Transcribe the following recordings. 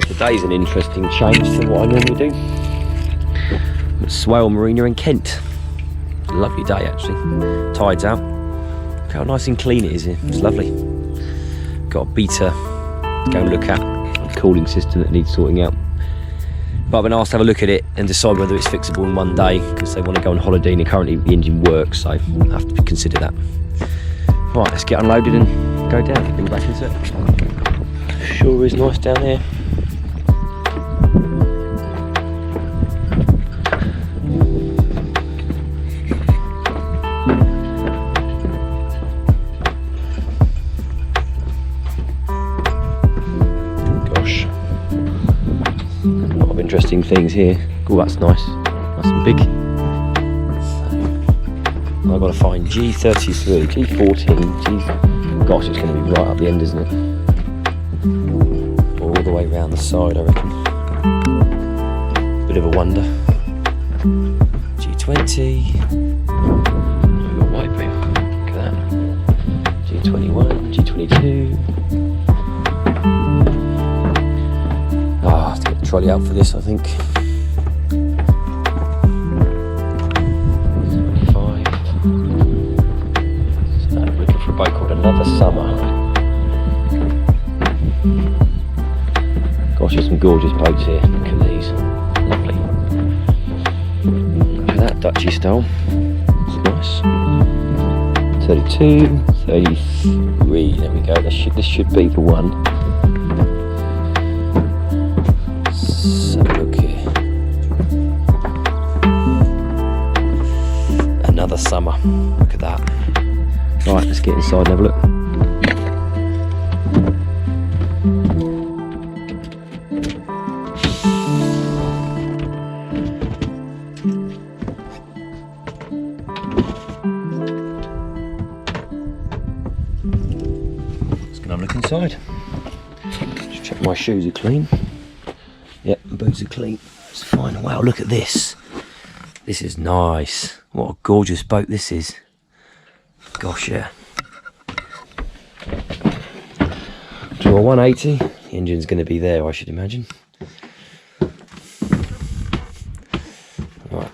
Today's an interesting change to what I normally do. At Swale Marina in Kent. Lovely day actually. Tide's out. Look how nice and clean it is here. It's lovely. Got a beta to go and look at. A cooling system that needs sorting out. But I've been asked to have a look at it and decide whether it's fixable in one day because they want to go on holiday and currently the engine works, so I have to consider that. Right, let's get unloaded and go down. Bring back into it. Sure is nice down here. Interesting things here. Oh, that's nice and big. So I've got to find G33, G14, gosh, it's going to be right up the end, isn't it? All the way around the side, I reckon. Bit of a wonder. G20. We've got white wheel. Look at that. G21, G22. Trolley out for this, I think. 25. So I'm looking for a boat called Another Summer. Gosh, there's some gorgeous boats here. Look at these. Lovely. Look at that Dutchy style. It's nice. 32, 33. There we go. This should be the one. Let's have a look here. Another Summer. Look at that. Right, let's get inside and have a look. Let's go and have a look inside. Just check my shoes are clean. Yep, boots are clean. It's fine. Wow, look at this. This is nice. What a gorgeous boat this is. Gosh, yeah. Draw 180. The engine's going to be there, I should imagine. Right.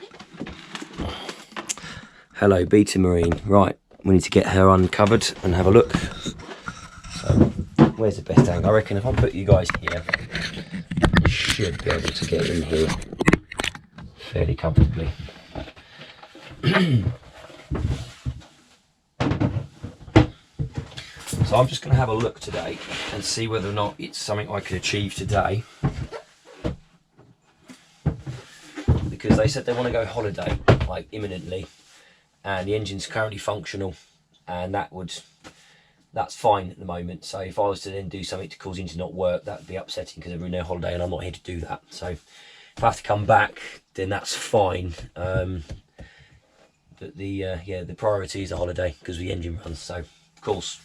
Hello, Beta Marine. Right, we need to get her uncovered and have a look. So, where's the best angle? I reckon if I put you guys here, should be able to get in here fairly comfortably. So I'm just going to have a look today and see whether or not it's something I could achieve today, because they said they want to go holiday like imminently and the engine's currently functional, and that's fine at the moment. So if I was to then do something to cause the engine not work, that would be upsetting because they're in their holiday and I'm not here to do that. So if I have to come back, then that's fine. But the priority is a holiday because the engine runs. So of course,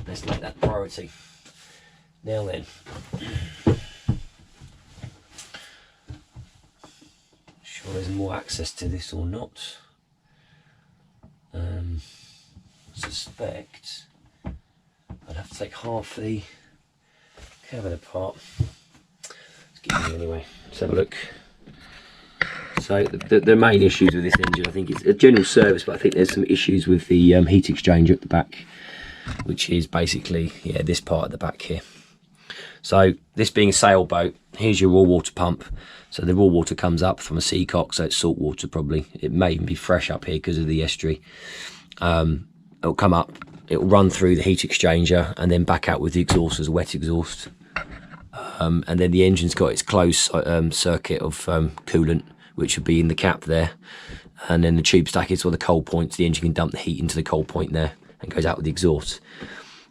let's make that priority. Now then, sure there's more access to this or not. Suspect I'd have to take half the cabin apart. Let's get in anyway. Let's have a look. So the main issues with this engine, I think it's a general service, but I think there's some issues with the heat exchanger at the back, which is basically, yeah, this part at the back here. So this being a sailboat, here's your raw water pump. So the raw water comes up from a seacock, so it's salt water probably. It may even be fresh up here because of the estuary. It'll come up, it'll run through the heat exchanger and then back out with the exhaust as a wet exhaust. And then the engine's got its closed circuit of coolant, which would be in the cap there. And then the tube stack is where the cold points, the engine can dump the heat into the cold point there and goes out with the exhaust.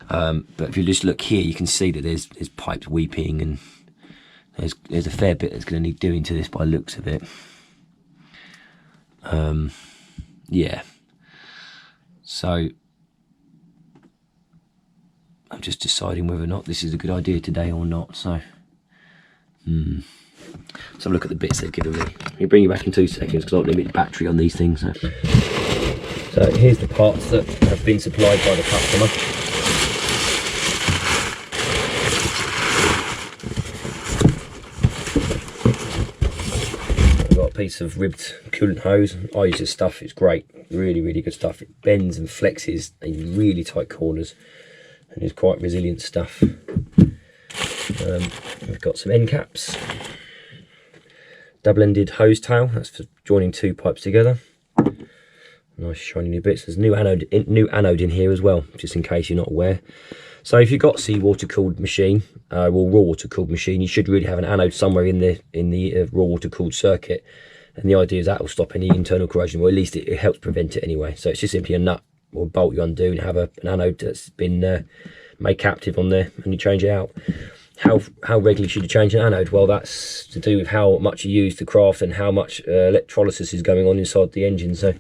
But if you just look here, you can see that there's pipes weeping, and there's a fair bit that's going to need doing to this by the looks of it. Yeah. So I'm just deciding whether or not this is a good idea today or not. So, let's have a look at the bits they've given me. I'll bring you back in 2 seconds because I've got limited battery on these things. So here's the parts that have been supplied by the customer. piece of ribbed coolant hose. I use this stuff, it's great, really, really good stuff. It bends and flexes in really tight corners and it's quite resilient stuff. We've got some end caps, double-ended hose tail, that's for joining 2 pipes together. Nice shiny new bits. There's a new anode in here as well, just in case you're not aware. So if you've got seawater cooled machine, raw water cooled machine, you should really have an anode somewhere in the raw water cooled circuit. And the idea is that will stop any internal corrosion, or at least it helps prevent it anyway. So it's just simply a nut or bolt you undo and have an anode that's been made captive on there, and you change it out. How regularly should you change an anode? Well, that's to do with how much you use to craft and how much electrolysis is going on inside the engine. So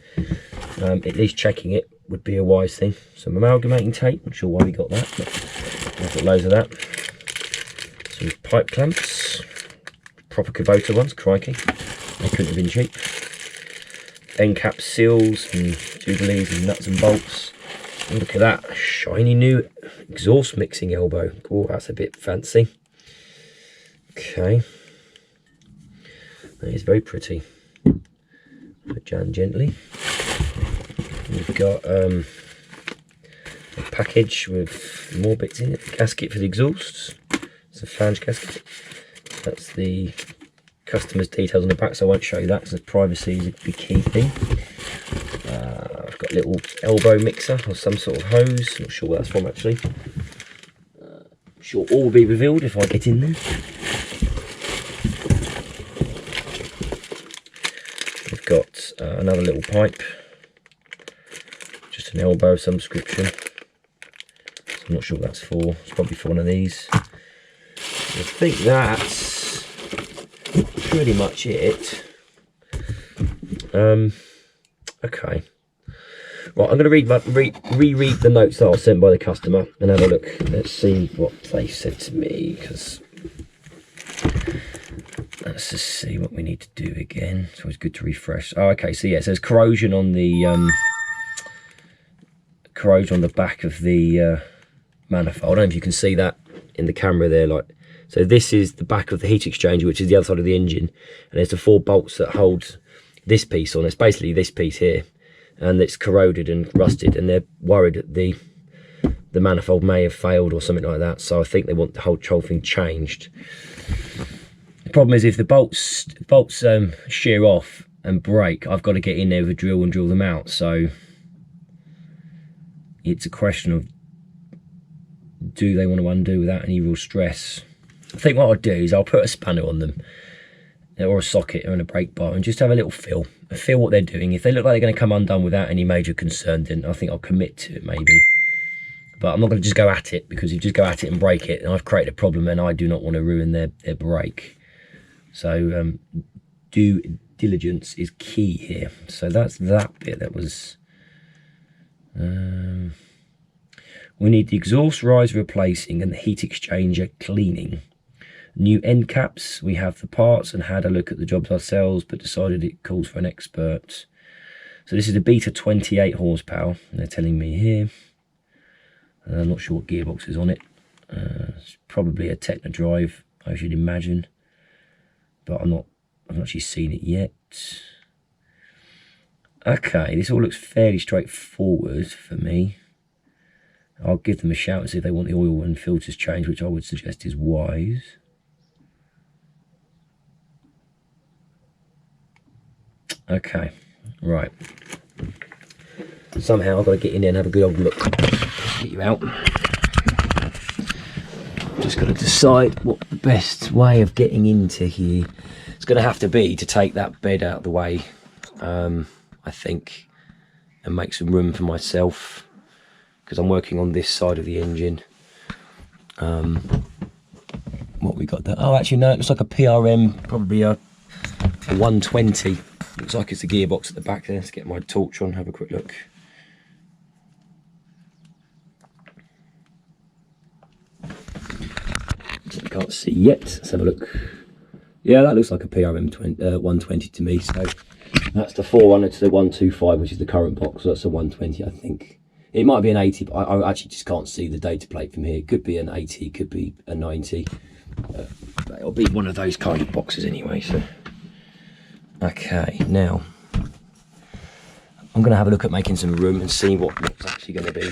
at least checking it would be a wise thing. Some amalgamating tape, not sure why we got that, but I've got loads of that. Some pipe clamps, proper Kubota ones, crikey, they couldn't have been cheap. End cap seals and jubilees and nuts and bolts. And look at that shiny new exhaust mixing elbow. Oh, that's a bit fancy. Okay, that is very pretty. Put down gently. We've got a package with more bits in it. A gasket for the exhausts. It's a flange gasket. That's the customer's details on the back, so I won't show you that because privacy is a big key thing. I've got a little elbow mixer or some sort of hose. Not sure where that's from actually. I'm sure all will be revealed if I get in there. We've got another little pipe. Just an elbow of some description. So I'm not sure what that's for. It's probably for one of these. I think that's pretty much it. Okay. Right, I'm going to reread the notes that I was sent by the customer and have a look. Let's see what they said to me, because let's just see what we need to do again. It's always good to refresh. Oh, okay, so yeah, it says corrosion on the back of the manifold. I don't know if you can see that in the camera there. So this is the back of the heat exchanger, which is the other side of the engine, and there's the 4 bolts that hold this piece on. It's basically this piece here, and it's corroded and rusted, and they're worried that the manifold may have failed or something like that. So I think they want the whole thing changed. The problem is if the bolts shear off and break, I've got to get in there with a drill and drill them out. So it's a question of, do they want to undo without any real stress? I think what I'll do is I'll put a spanner on them, or a socket or a brake bar, and just have a little feel what they're doing. If they look like they're going to come undone without any major concern, then I think I'll commit to it maybe. But I'm not going to just go at it, because if you just go at it and break it, and I've created a problem, and I do not want to ruin their brake. So due diligence is key here. So that's that bit. That was we need the exhaust rise replacing and the heat exchanger cleaning. New end caps, we have the parts and had a look at the jobs ourselves, but decided it calls for an expert. So this is a Beta 28 horsepower, they're telling me here. I'm not sure what gearbox is on it. It's probably a Techno drive, I should imagine, but I've not actually seen it yet. Okay, this all looks fairly straightforward for me. I'll give them a shout and see if they want the oil and filters changed, which I would suggest is wise. Okay, right. Somehow I've got to get in there and have a good old look. Get you out. Just got to decide what the best way of getting into here. It's going to have to be to take that bed out of the way, I think, and make some room for myself, because I'm working on this side of the engine. What we got there? Oh, actually no, it looks like a PRM, probably a 120. Looks like it's a gearbox at the back there. Let's get my torch on, have a quick look. I can't see yet. Let's have a look. Yeah, that looks like a PRM 120 to me. So that's the 4runner to the 125, which is the current box. So that's a 120, I think. It might be an 80, but I actually just can't see the data plate from here. It could be an 80, could be a 90. But it'll be one of those kind of boxes anyway. So Okay, now I'm going to have a look at making some room and see what's actually going to be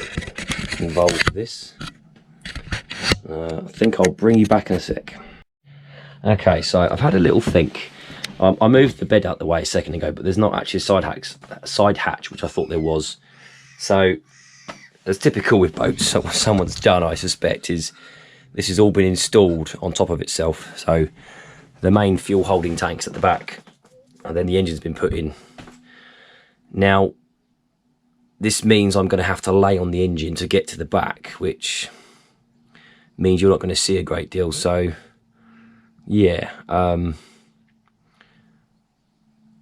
involved with this. I think I'll bring you back in a sec. Okay, so I've had a little think. I moved the bed out the way a second ago, but there's not actually a side hatch, which I thought there was. So, as typical with boats, so what someone's done, I suspect, is this has all been installed on top of itself. So, the main fuel holding tank's at the back, and then the engine's been put in. Now, this means I'm going to have to lay on the engine to get to the back, which means you're not going to see a great deal. So, yeah, I'm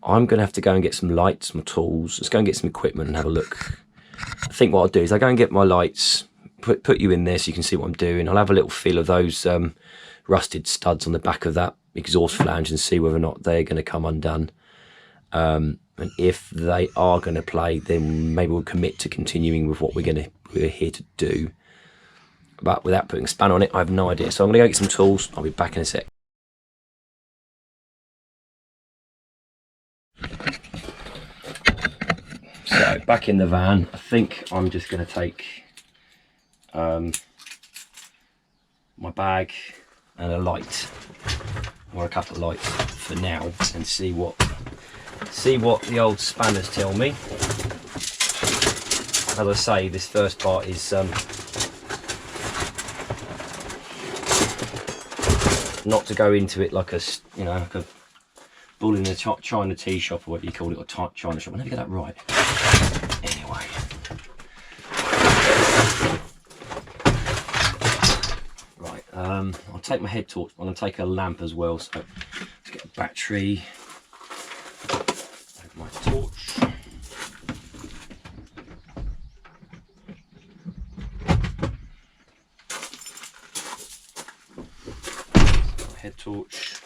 going to have to go and get some lights, some tools. Let's go and get some equipment and have a look. I think what I'll do is I'll go and get my lights, put you in there so you can see what I'm doing. I'll have a little feel of those rusted studs on the back of that exhaust flange and see whether or not they're going to come undone. And if they are going to play, then maybe we'll commit to continuing with what we're here to do. But without putting a span on it, I have no idea. So I'm going to go get some tools. I'll be back in a sec. So back in the van, I think I'm just going to take my bag and a light, or a couple of lights for now, and see what the old spanners tell me. As I say, this first part is not to go into it like a bull in a China tea shop, or whatever you call it, or China shop. I never get that right. Anyway. Right, I'll take my head torch. I'm going to take a lamp as well, so let's get a battery. Take my torch. Head torch.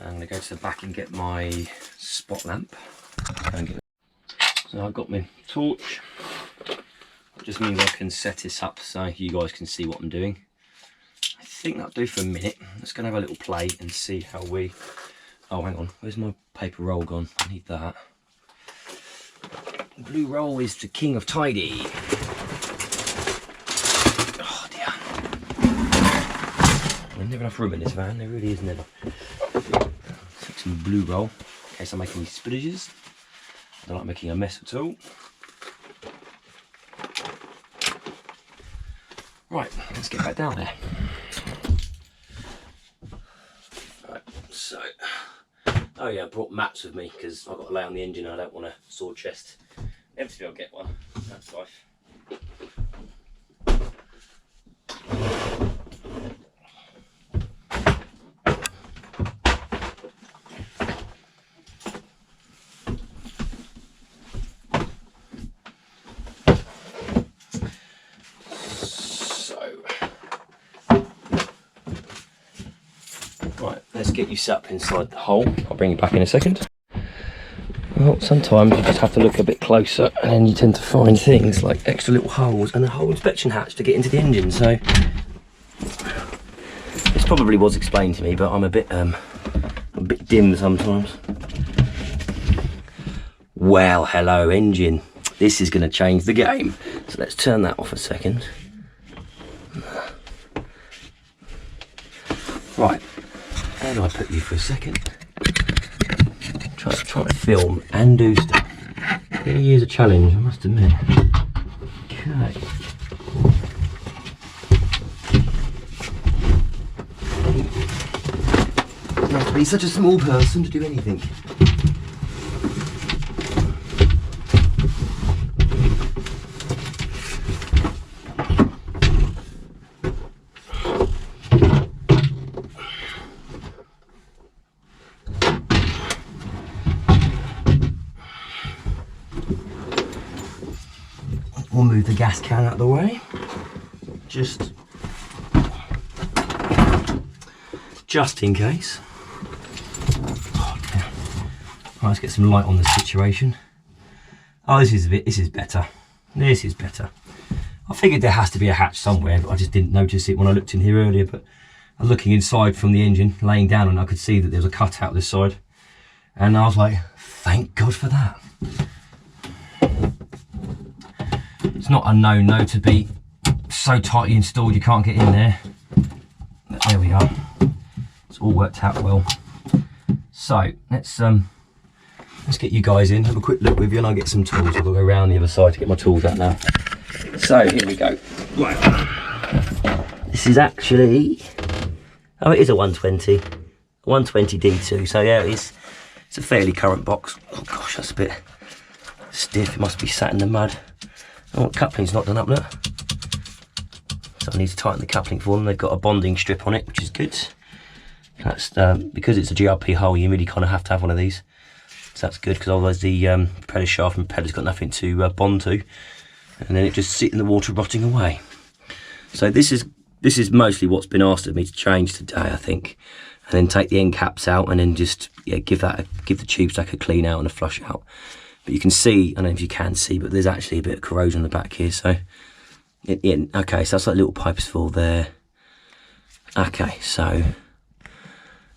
I'm going to go to the back and get my spot lamp. So I've got my torch. It just means I can set this up so you guys can see what I'm doing. I think that'll do for a minute. Let's go and have a little play and see how we... Oh, hang on. Where's my paper roll gone? I need that. Blue roll is the king of tidy. Oh dear. There's never enough room in this van. There really is never. Take some blue roll in case I'm making these spillages. I don't like making a mess at all. Right, let's get back down there. Right, so, oh yeah, I brought mats with me because I've got to lay on the engine. I don't want a sore chest. Eventually I'll get one. That's life. Let's get you set up inside the hole. I'll bring you back in a second. Well, sometimes you just have to look a bit closer and then you tend to find things like extra little holes and a whole inspection hatch to get into the engine. So this probably was explained to me, but I'm a bit dim sometimes. Well, hello engine. This is going to change the game. So let's turn that off a second. Right. How do I put you for a second? Try to film and do stuff. It really is a challenge, I must admit. Okay. You have to be such a small person to do anything. We'll move the gas can out of the way, just in case. Oh, dear. Right, let's get some light on the situation. Oh, this is better. This is better. I figured there has to be a hatch somewhere, but I just didn't notice it when I looked in here earlier. But looking inside from the engine, laying down, and I could see that there was a cutout this side. And I was like, thank God for that. It's not a no to be so tightly installed you can't get in there. But there we are. It's all worked out well. So let's get you guys in, have a quick look with you, and I'll get some tools. I've got to go around the other side to get my tools out now. So here we go. Right. This is actually, oh, it is a 120 D2. So yeah, it's a fairly current box. Oh gosh, that's a bit stiff. It must be sat in the mud. Oh, coupling's not done up, look. So I need to tighten the coupling for them. They've got a bonding strip on it, which is good. That's because it's a GRP hole, you really kind of have to have one of these. So that's good, because otherwise the propeller shaft and propeller's got nothing to bond to, and then it just sit in the water rotting away. So this is mostly what's been asked of me to change today, I think, and then take the end caps out and then just give the tube stack a clean out and a flush out. But you can see, I don't know if you can see, but there's actually a bit of corrosion on the back here. So okay, so that's like little pipes full there. Okay, so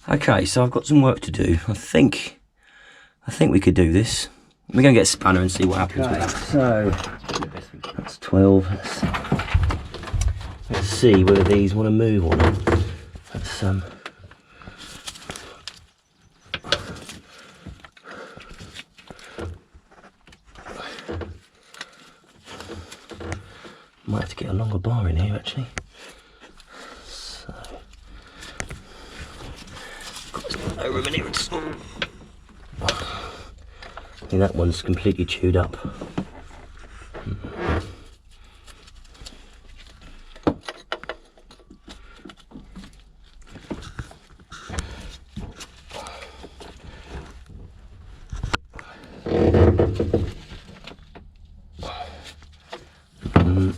I've got some work to do. I think we could do this. We're going to get a spanner and see what happens with that. So that's 12. Let's see whether these want to move or not. That's might have to get a longer bar in here actually. So got over a minute. I think that one's completely chewed up.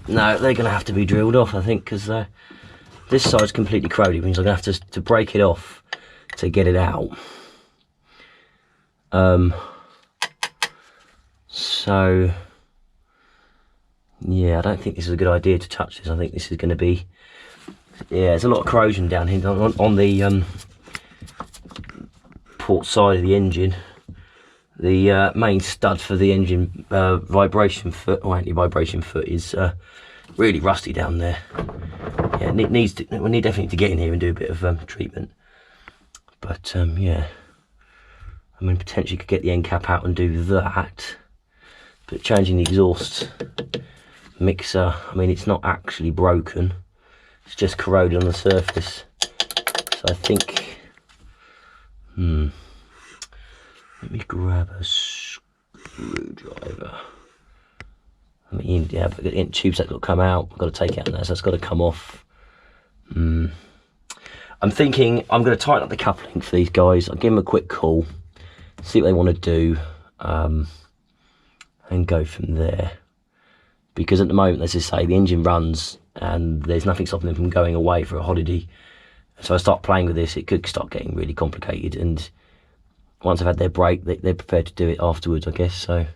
No, they're going to have to be drilled off, I think, because this side's completely corroded, which means I'm going to have to break it off to get it out. So yeah, I don't think this is a good idea to touch this. I think this is going to be, yeah, there's a lot of corrosion down here on the port side of the engine. The main stud for the engine vibration foot or anti-vibration foot is really rusty down there. Yeah, we need definitely to get in here and do a bit of treatment. But yeah, I mean, potentially could get the end cap out and do that. But changing the exhaust mixer, I mean, it's not actually broken. It's just corroded on the surface. So I think, let me grab a screwdriver. I mean, yeah, but the tube's got to come out. I've got to take it out now, so it's got to come off. I'm thinking I'm going to tighten up the coupling for these guys. I'll give them a quick call, see what they want to do, and go from there. Because at the moment, as I say, the engine runs and there's nothing stopping them from going away for a holiday. So I start playing with this, it could start getting really complicated. And once I've had their break, they're prepared to do it afterwards, I guess. So,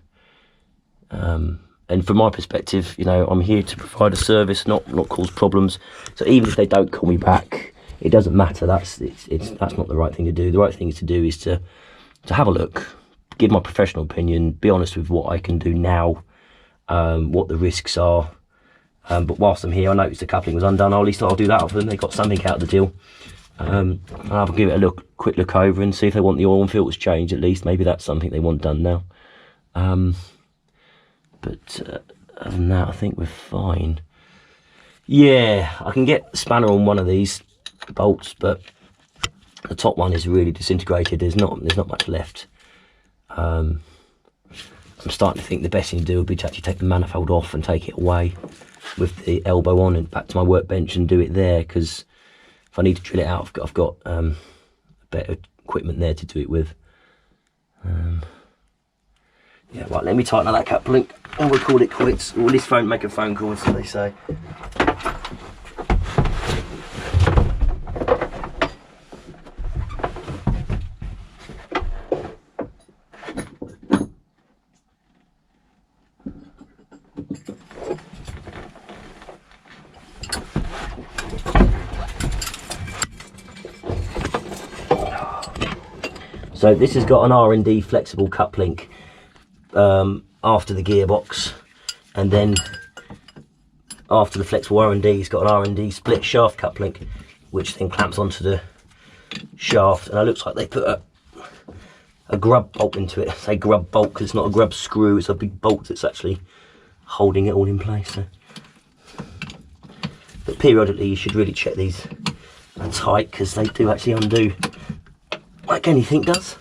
and from my perspective, you know, I'm here to provide a service, not cause problems. So even if they don't call me back, it doesn't matter. That's not the right thing to do. The right thing to do is to have a look, give my professional opinion, be honest with what I can do now, what the risks are. But whilst I'm here, I noticed the coupling was undone. At least I'll do that for them. They got something out of the deal. I'll give it a quick look over and see if they want the oil and filters changed. At least maybe that's something they want done now. But other than that, I think we're fine. Yeah, I can get the spanner on one of these bolts, but the top one is really disintegrated. There's not much left. I'm starting to think the best thing to do would be to actually take the manifold off and take it away with the elbow on and back to my workbench and do it there, because if I need to drill it out, I've got better equipment there to do it with. Yeah, right, let me tighten up that coupling and we'll call it quits. Or at least make a phone call, as they say. So this has got an R&D flexible cup link after the gearbox, and then after the flexible R&D, it's got an R&D split shaft cup link, which then clamps onto the shaft. And it looks like they put a grub bolt into it. I say grub bolt because it's not a grub screw, it's a big bolt that's actually holding it all in place. So. But periodically you should really check these are tight, because they do actually undo like anything does.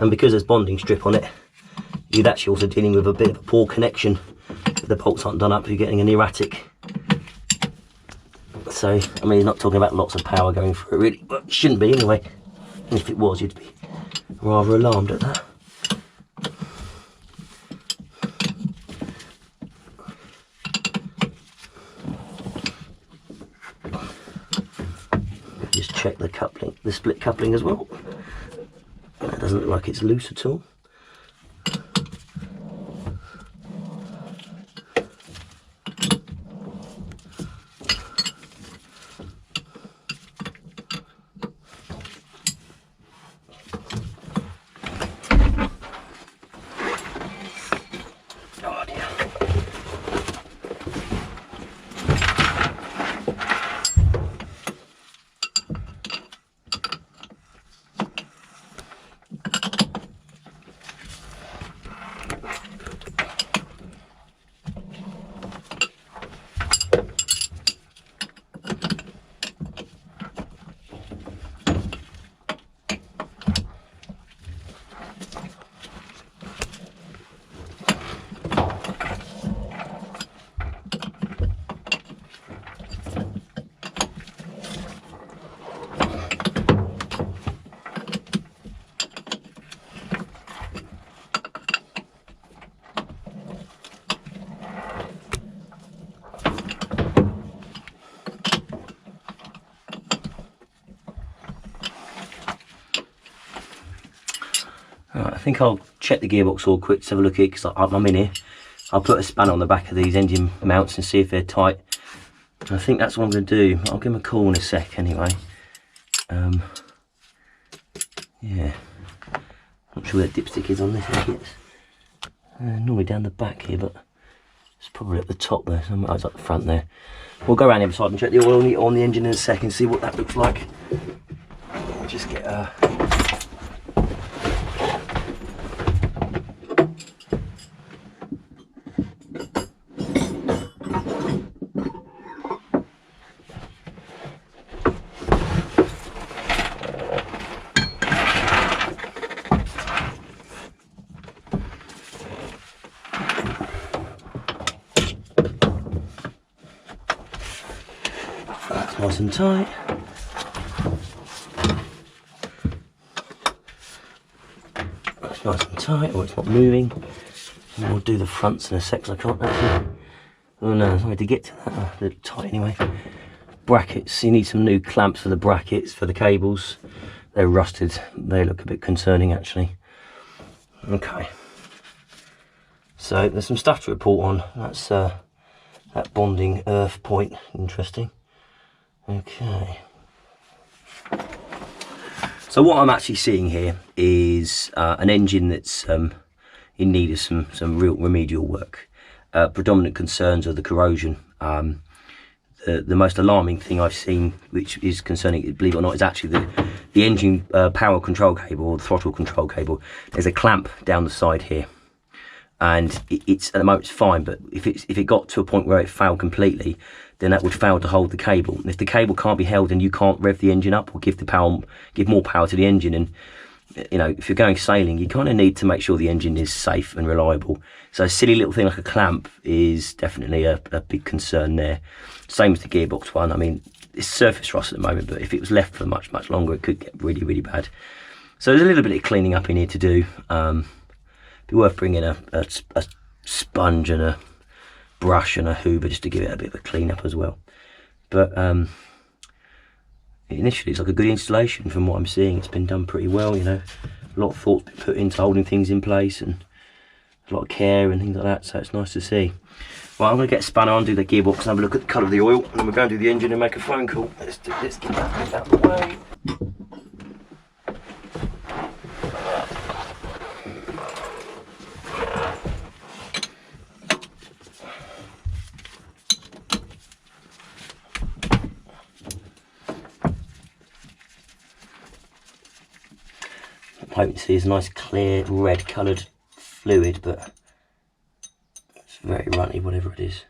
And because there's bonding strip on it, you're actually also dealing with a bit of a poor connection. If the bolts aren't done up, you're getting an erratic. So, I mean, you're not talking about lots of power going through it really, but it shouldn't be anyway. And if it was, you'd be rather alarmed at that. Just check the coupling, the split coupling as well. That doesn't look like it's loose at all. Oh dear. Right, I think I'll check the gearbox all quick to have a look at it, because I'm in here. I'll put a spanner on the back of these engine mounts and see if they're tight. And I think that's what I'm going to do. I'll give them a call in a sec anyway. Yeah, not sure where the dipstick is on this. I think it's normally down the back here, but it's probably at the top there. Somewhere it's up the front there. We'll go around the other side and check the oil on the engine in a sec and see what that looks like. Just get nice and tight. That's nice and tight, or it's not moving. And we'll do the fronts in a sec, 'cause I can't actually. Oh no, there's no way to get to that. Oh, a little tight anyway. Brackets, you need some new clamps for the brackets, for the cables. They're rusted, they look a bit concerning actually. Okay. So there's some stuff to report on. That's that bonding earth point, interesting. Okay. So what I'm actually seeing here is an engine that's in need of some real remedial work. Predominant concerns are the corrosion. The most alarming thing I've seen, which is concerning, believe it or not, is actually the engine power control cable, or the throttle control cable. There's a clamp down the side here, and it's at the moment it's fine, but if it got to a point where it failed completely, then that would fail to hold the cable. And if the cable can't be held, then you can't rev the engine up or give more power to the engine. And you know, if you're going sailing, you kind of need to make sure the engine is safe and reliable. So a silly little thing like a clamp is definitely a big concern there. Same as the gearbox one. I mean, it's surface rust at the moment, but if it was left for much longer, it could get really, really bad. So there's a little bit of cleaning up in here to do. Be worth bringing a sponge and a brush and a hoover just to give it a bit of a clean up as well. But initially it's like a good installation from what I'm seeing. It's been done pretty well, you know. A lot of thought's been put into holding things in place and a lot of care and things like that, so it's nice to see. Well, I'm going to get a spanner, undo the gearbox and have a look at the colour of the oil, and then we'll go and do the engine and make a phone call. Let's get that out of the way. I'm hoping to see is a nice clear red coloured fluid, but it's very runny, whatever it is.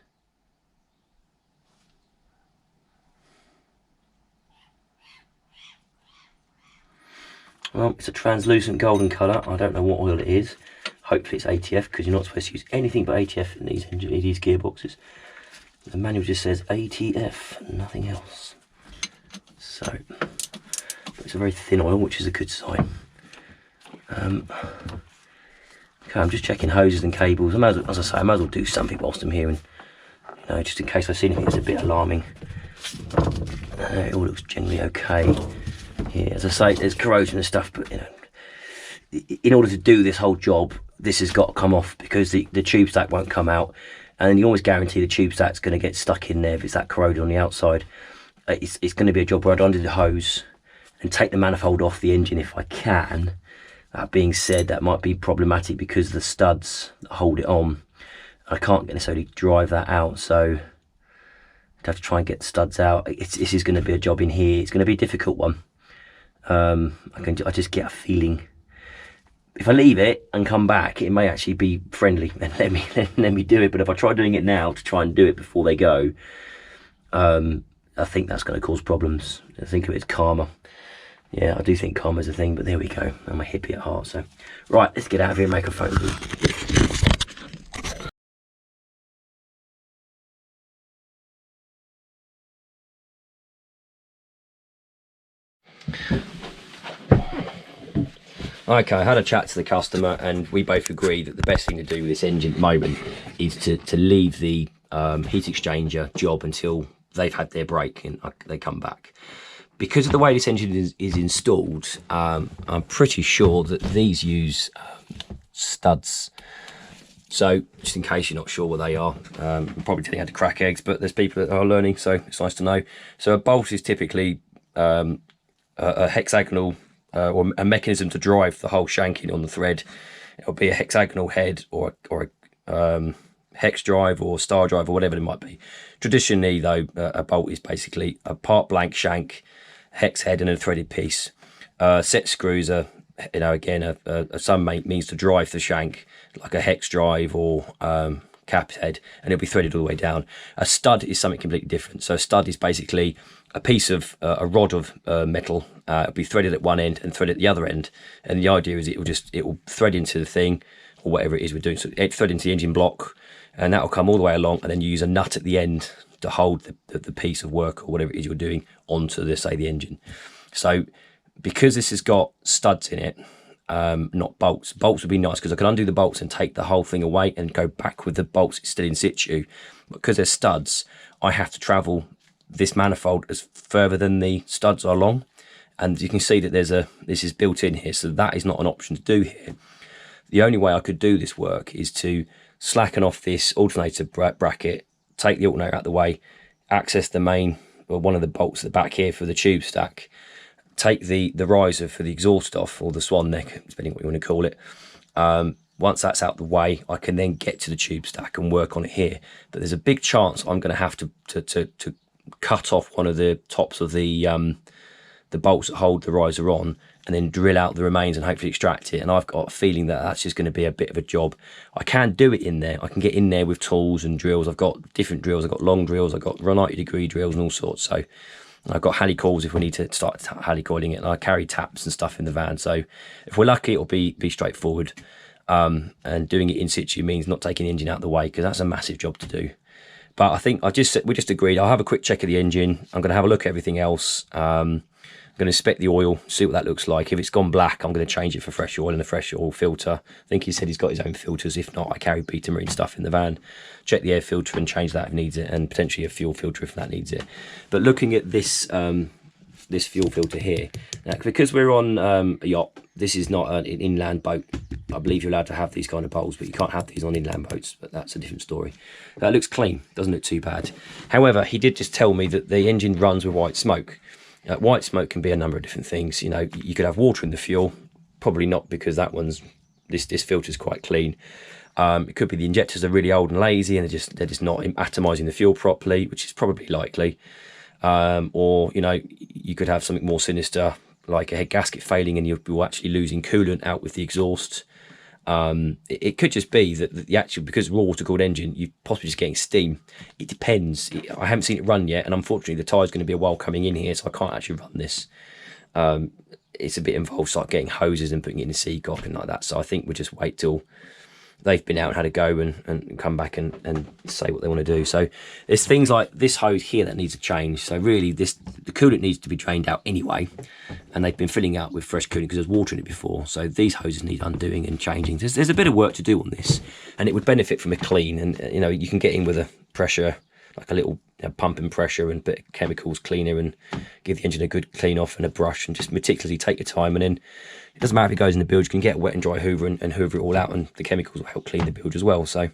Well, it's a translucent golden colour. I don't know what oil it is. Hopefully it's ATF, because you're not supposed to use anything but ATF in these gearboxes. The manual just says ATF, nothing else. So, it's a very thin oil, which is a good sign. Okay, I'm just checking hoses and cables. I might as well do something whilst I'm here, and just in case I see anything that's a bit alarming. It all looks generally okay. Yeah, as I say, there's corrosion and stuff, but in order to do this whole job, this has got to come off, because the tube stack won't come out, and then you always guarantee the tube stack's going to get stuck in there if it's that corroded on the outside. It's going to be a job where I'd undo the hose and take the manifold off the engine if I can. That being said, that might be problematic because of the studs that hold it on. I can't necessarily drive that out, so I'd have to try and get the studs out. This is going to be a job in here. It's going to be a difficult one. I just get a feeling if I leave it and come back, it may actually be friendly and let me do it. But if I try doing it now to try and do it before they go, I think that's going to cause problems. I think of it as karma. Yeah, I do think karma's a thing, but there we go. I'm a hippie at heart, so right, let's get out of here and make a phone call. Okay, I had a chat to the customer, and we both agreed that the best thing to do with this engine at the moment is to leave the heat exchanger job until they've had their break and they come back. Because of the way this engine is installed, I'm pretty sure that these use studs. So just in case you're not sure what they are, I'm probably telling you how to crack eggs, but there's people that are learning, so it's nice to know. So a bolt is typically a hexagonal or a mechanism to drive the whole shanking on the thread. It'll be a hexagonal head or a hex drive or star drive or whatever it might be. Traditionally though, a bolt is basically a part blank shank, hex head and a threaded piece. Set screws are, again, some means to drive the shank, like a hex drive or cap head, and it'll be threaded all the way down. A stud is something completely different. So a stud is basically a piece of a rod of metal. It'll be threaded at one end and threaded at the other end, and the idea is it will thread into the thing or whatever it is we're doing. So it thread into the engine block, and that will come all the way along, and then you use a nut at the end to hold the piece of work or whatever it is you're doing onto the engine. So because this has got studs in it, not bolts. Bolts would be nice because I can undo the bolts and take the whole thing away and go back with the bolts still in situ. But because there's studs, I have to travel this manifold as further than the studs are long. And you can see that this is built in here, so that is not an option to do here. The only way I could do this work is to slacken off this alternator bracket, take the alternator out of the way, access the main, or one of the bolts at the back here for the tube stack, take the riser for the exhaust off, or the swan neck, depending what you want to call it. Once that's out the way, I can then get to the tube stack and work on it here. But there's a big chance I'm going to have to cut off one of the tops of the bolts that hold the riser on, and then drill out the remains and hopefully extract it. And I've got a feeling that that's just going to be a bit of a job. I can do it in there. I can get in there with tools and drills. I've got different drills. I've got long drills. I've got 90-degree drills and all sorts. So I've got helicoils if we need to start helicoiling it. And I carry taps and stuff in the van. So if we're lucky, it'll be straightforward. And doing it in situ means not taking the engine out of the way, because that's a massive job to do. But I think we just agreed. I'll have a quick check of the engine. I'm going to have a look at everything else. I'm going to inspect the oil, see what that looks like. If it's gone black, I'm going to change it for fresh oil and a fresh oil filter. I think he said he's got his own filters. If not, I carry Peter Marine stuff in the van. Check the air filter and change that if needs it, and potentially a fuel filter if that needs it. But looking at this this fuel filter here, because we're on a yacht, this is not an inland boat. I believe you're allowed to have these kind of bowls, but you can't have these on inland boats, but that's a different story. That looks clean, doesn't look too bad. However, he did just tell me that the engine runs with white smoke. White smoke can be a number of different things. You know, you could have water in the fuel, probably not, because that one's, this filter's quite clean. It could be the injectors are really old and lazy, and they're just not atomizing the fuel properly, which is probably likely. Or, you know, you could have something more sinister, like a head gasket failing, and you're actually losing coolant out with the exhaust. It could just be that the actual, because raw water-cooled engine, you're possibly just getting steam. It depends. I haven't seen it run yet, and unfortunately the tyre's going to be a while coming in here, so I can't actually run this. It's a bit involved, like getting hoses and putting it in the seacock and like that. So I think we'll just wait till they've been out and had a go and come back and say what they want to do. So there's things like this hose here that needs to change. So really the coolant needs to be drained out anyway, and they've been filling up with fresh coolant because there's water in it before. So these hoses need undoing and changing. There's a bit of work to do on this, and it would benefit from a clean. And you know, you can get in with a pressure, like a little pump and pressure and a bit of chemicals cleaner, and give the engine a good clean off and a brush, and just meticulously take your time. And then it doesn't matter if it goes in the bilge, you can get a wet and dry hoover and hoover it all out, and the chemicals will help clean the bilge as well. So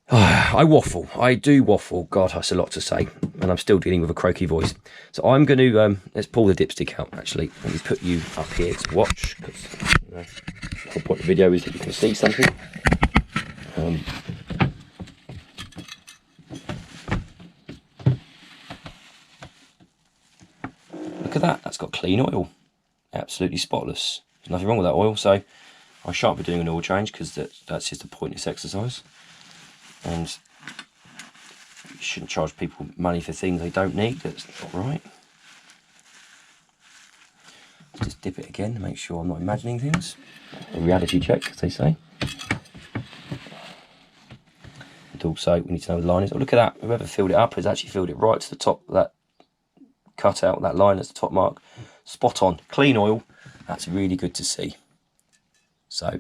I waffle, I do waffle. God, that's a lot to say, and I'm still dealing with a croaky voice. So I'm going to let's pull the dipstick out. Actually, let me put you up here to watch, because you know, the whole point of the video is that you can see something. Look at that, that's got clean oil, absolutely spotless. There's nothing wrong with that oil, so I shan't be doing an oil change, because that's just a pointless exercise. And you shouldn't charge people money for things they don't need. That's not right. Just dip it again to make sure I'm not imagining things. A reality check, as they say. And also, we need to know the line is. Oh, look at that. Whoever filled it up has actually filled it right to the top of that cut out, that line as the top mark. Spot on. Clean oil. That's really good to see. So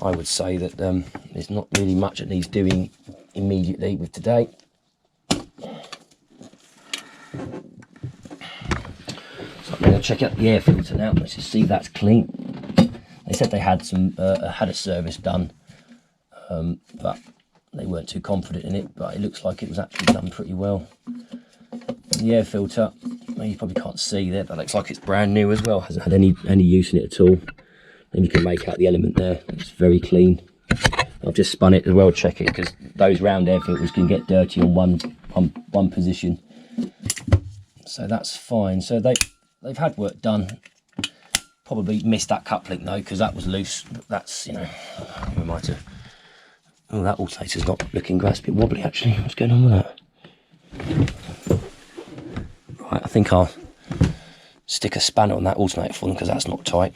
I would say that there's not really much that needs doing immediately with today. So I'm going to check out the air filter now. Let's just see if that's clean. They said they had had a service done, but they weren't too confident in it. But it looks like it was actually done pretty well. The air filter, well, you probably can't see there, but it looks like it's brand new as well. Hasn't had any use in it at all. And you can make out the element there. It's very clean. I've just spun it as well, check it, because those round air filters can get dirty on one position. So that's fine. So they've had work done. Probably missed that coupling though, because that was loose. But that's, you know, we might have. Oh, that alternator's not looking great. It's a bit wobbly actually. What's going on with that? Right, I think I'll stick a spanner on that alternator for them, because that's not tight.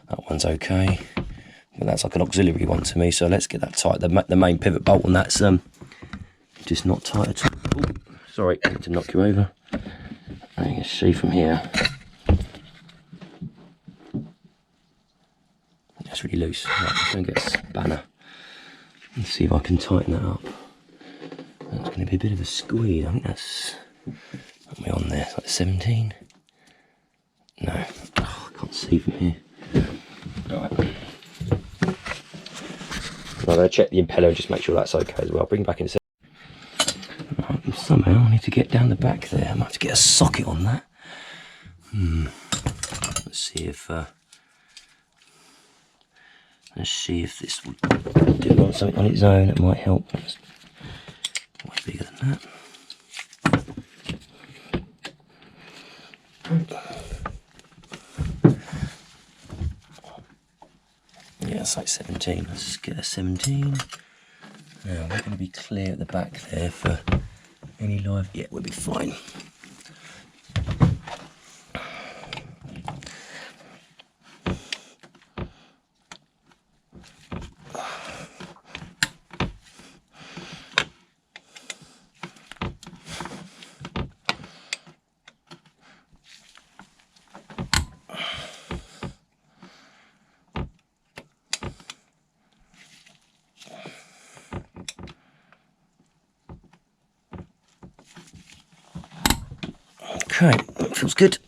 That one's okay, but that's like an auxiliary one to me, so let's get that tight. The main pivot bolt on that's just not tight at all. Ooh, sorry, I need to knock you over. You can see from here, that's really loose. Right, I'm going to get a spanner and see if I can tighten that up. That's going to be a bit of a squeeze. I think that's, what am I on there? It's like 17? No, oh, I can't see from here. Right. I'm going to check the impeller and just make sure that's okay as well. Bring it back in a second. Right, somehow I need to get down the back there. I might have to get a socket on that. Let's see if this will do on something on its own. It might help. It's much bigger than that. Yeah, it's like 17. Let's get a 17. Now we're going to be clear at the back there for any live. Yeah, we'll be fine. Okay, that feels good.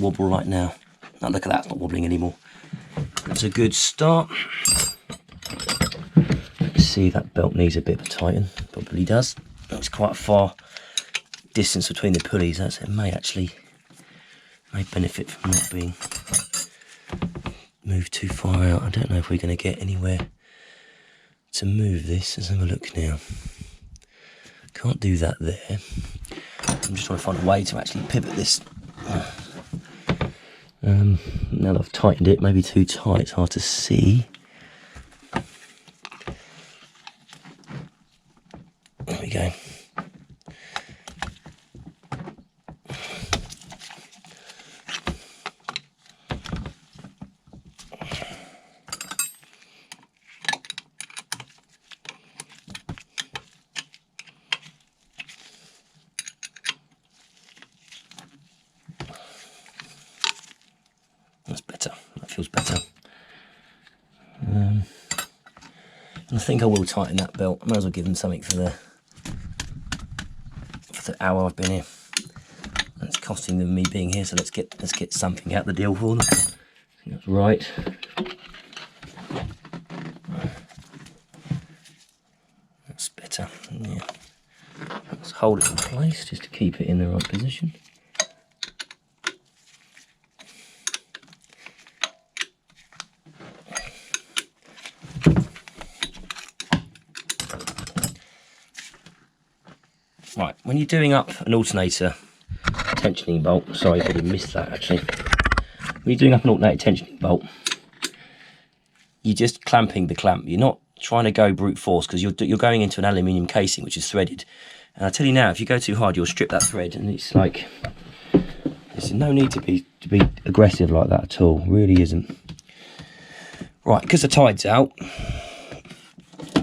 wobble right now. Now look at that, it's not wobbling anymore. That's a good start. Let's see, that belt needs a bit of a tighten. Probably does. It's quite a far distance between the pulleys. It may benefit from not being moved too far out. I don't know if we're going to get anywhere to move this. Let's have a look now. Can't do that there. I'm just trying to find a way to actually pivot this. Now that I've tightened it, maybe too tight, it's hard to see. There we go. That's better. That feels better. And I think I will tighten that belt. I might as well give them something for the hour I've been here. That's costing them me being here. So let's get something out the deal for them. I think that's right. That's better. Yeah. Let's hold it in place just to keep it in the right position. Right, when you're doing up an alternator tensioning bolt, sorry, I probably missed that actually. When you're doing up an alternator tensioning bolt, you're just clamping the clamp. You're not trying to go brute force because you're going into an aluminium casing which is threaded. And I tell you now, if you go too hard, you'll strip that thread, and it's like there's no need to be aggressive like that at all. Really isn't. Right, because the tide's out,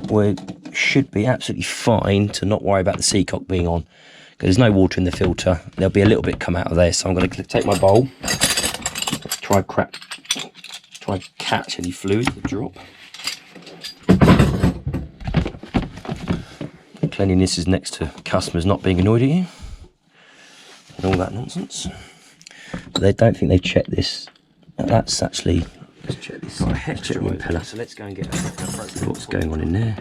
we should be absolutely fine to not worry about the seacock being on, because there's no water in the filter. There'll be a little bit come out of there, so I'm going to take my bowl, try catch any fluid that drop. Cleanliness is next to customers not being annoyed at you and all that nonsense. But they don't think they've checked this. That's actually, let's check this. Let's check the impeller. So let's go and get what's going on in there.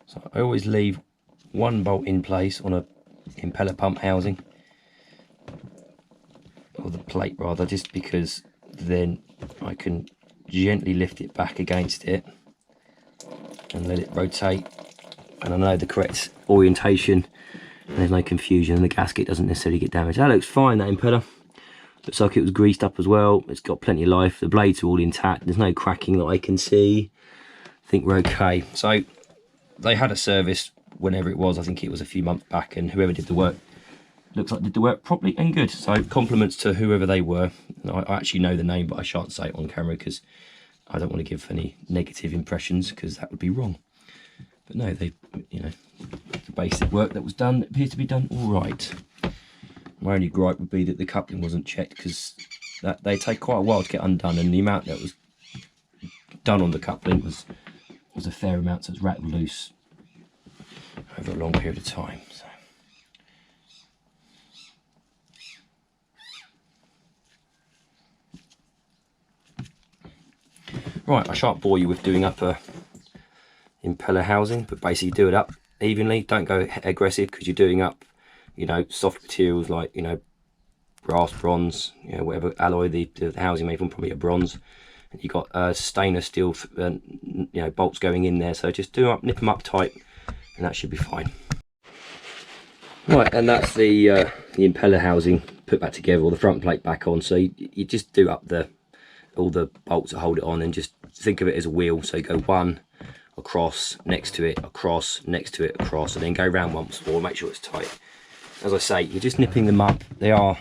So I always leave one bolt in place on a impeller pump housing, or the plate rather, just because then I can gently lift it back against it and let it rotate, and I know the correct orientation and there's no confusion, and the gasket doesn't necessarily get damaged. That looks fine, that impeller. Looks like it was greased up as well. It's got plenty of life. The blades are all intact. There's no cracking that I can see. I think we're okay. So they had a service whenever it was. I think it was a few months back, and whoever did the work looks like did the work properly and good. So compliments to whoever they were. I actually know the name, but I shan't say it on camera because I don't want to give any negative impressions, because that would be wrong. But no, they, you know, the basic work that was done appears to be done all right. My only gripe would be that the coupling wasn't checked, because they take quite a while to get undone, and the amount that was done on the coupling was a fair amount, so it's rattled loose over a long period of time. So. Right, I shan't bore you with doing up a impeller housing, but basically do it up evenly. Don't go aggressive, because you're doing up, you know, soft materials like, you know, brass, bronze, you know, whatever alloy the housing made from, probably a bronze. And you've got stainless steel, you know, bolts going in there. So just nip them up tight, and that should be fine. Right, and that's the impeller housing put back together, or the front plate back on. So you just do up all the bolts that hold it on, and just think of it as a wheel. So you go one across, next to it, across, next to it, across, and then go round once more. Make sure it's tight. As I say, you're just nipping them up. They are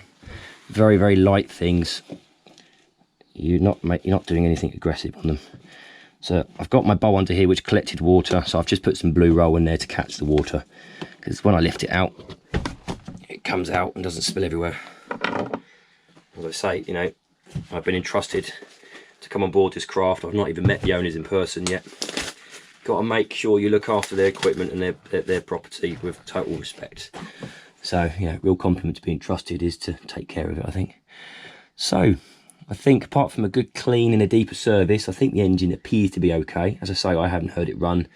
very, very light things. You're not doing anything aggressive on them. So I've got my bowl under here which collected water, so I've just put some blue roll in there to catch the water, because when I lift it out, it comes out and doesn't spill everywhere. As I say, you know, I've been entrusted to come on board this craft. I've not even met the owners in person yet. Got to make sure you look after their equipment and their property with total respect. So, yeah, real compliment to being trusted is to take care of it, I think. So, I think apart from a good clean and a deeper service, I think the engine appears to be okay. As I say, I haven't heard it run.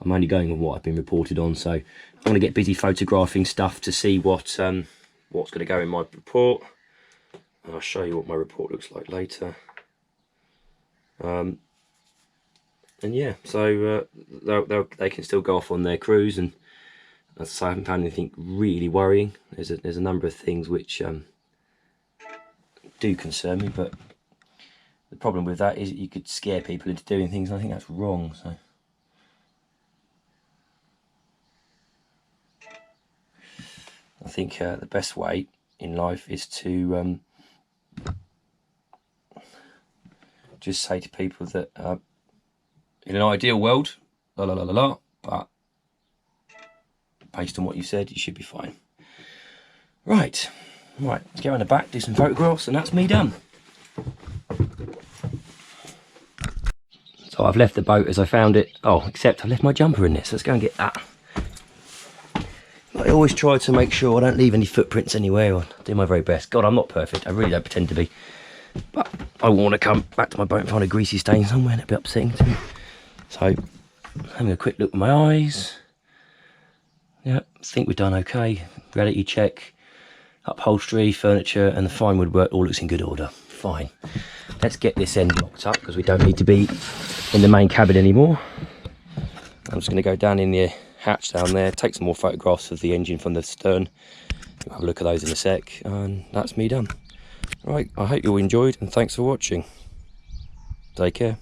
I'm only going on what I've been reported on, so I want to get busy photographing stuff to see what's going to go in my report. And I'll show you what my report looks like later. And yeah, so they can still go off on their cruise, and as I say, I haven't found anything really worrying. There's a number of things which do concern me, but the problem with that is you could scare people into doing things, and I think that's wrong. So I think the best way in life is to just say to people that in an ideal world, but based on what you said, you should be fine. Right, let's get around the back, do some photographs, and that's me done. So I've left the boat as I found it. Oh, except I've left my jumper in this. Let's go and get that. I always try to make sure I don't leave any footprints anywhere, or do my very best. God, I'm not perfect. I really don't pretend to be. But I want to come back to my boat and find a greasy stain somewhere, and it'd be upsetting to me. So, having a quick look with my eyes. Yeah, I think we've done okay. Reality check, upholstery, furniture, and the fine woodwork all looks in good order. Fine. Let's get this end locked up, because we don't need to be in the main cabin anymore. I'm just going to go down in the hatch down there, take some more photographs of the engine from the stern. We'll have a look at those in a sec, and that's me done. Right, I hope you all enjoyed, and thanks for watching. Take care.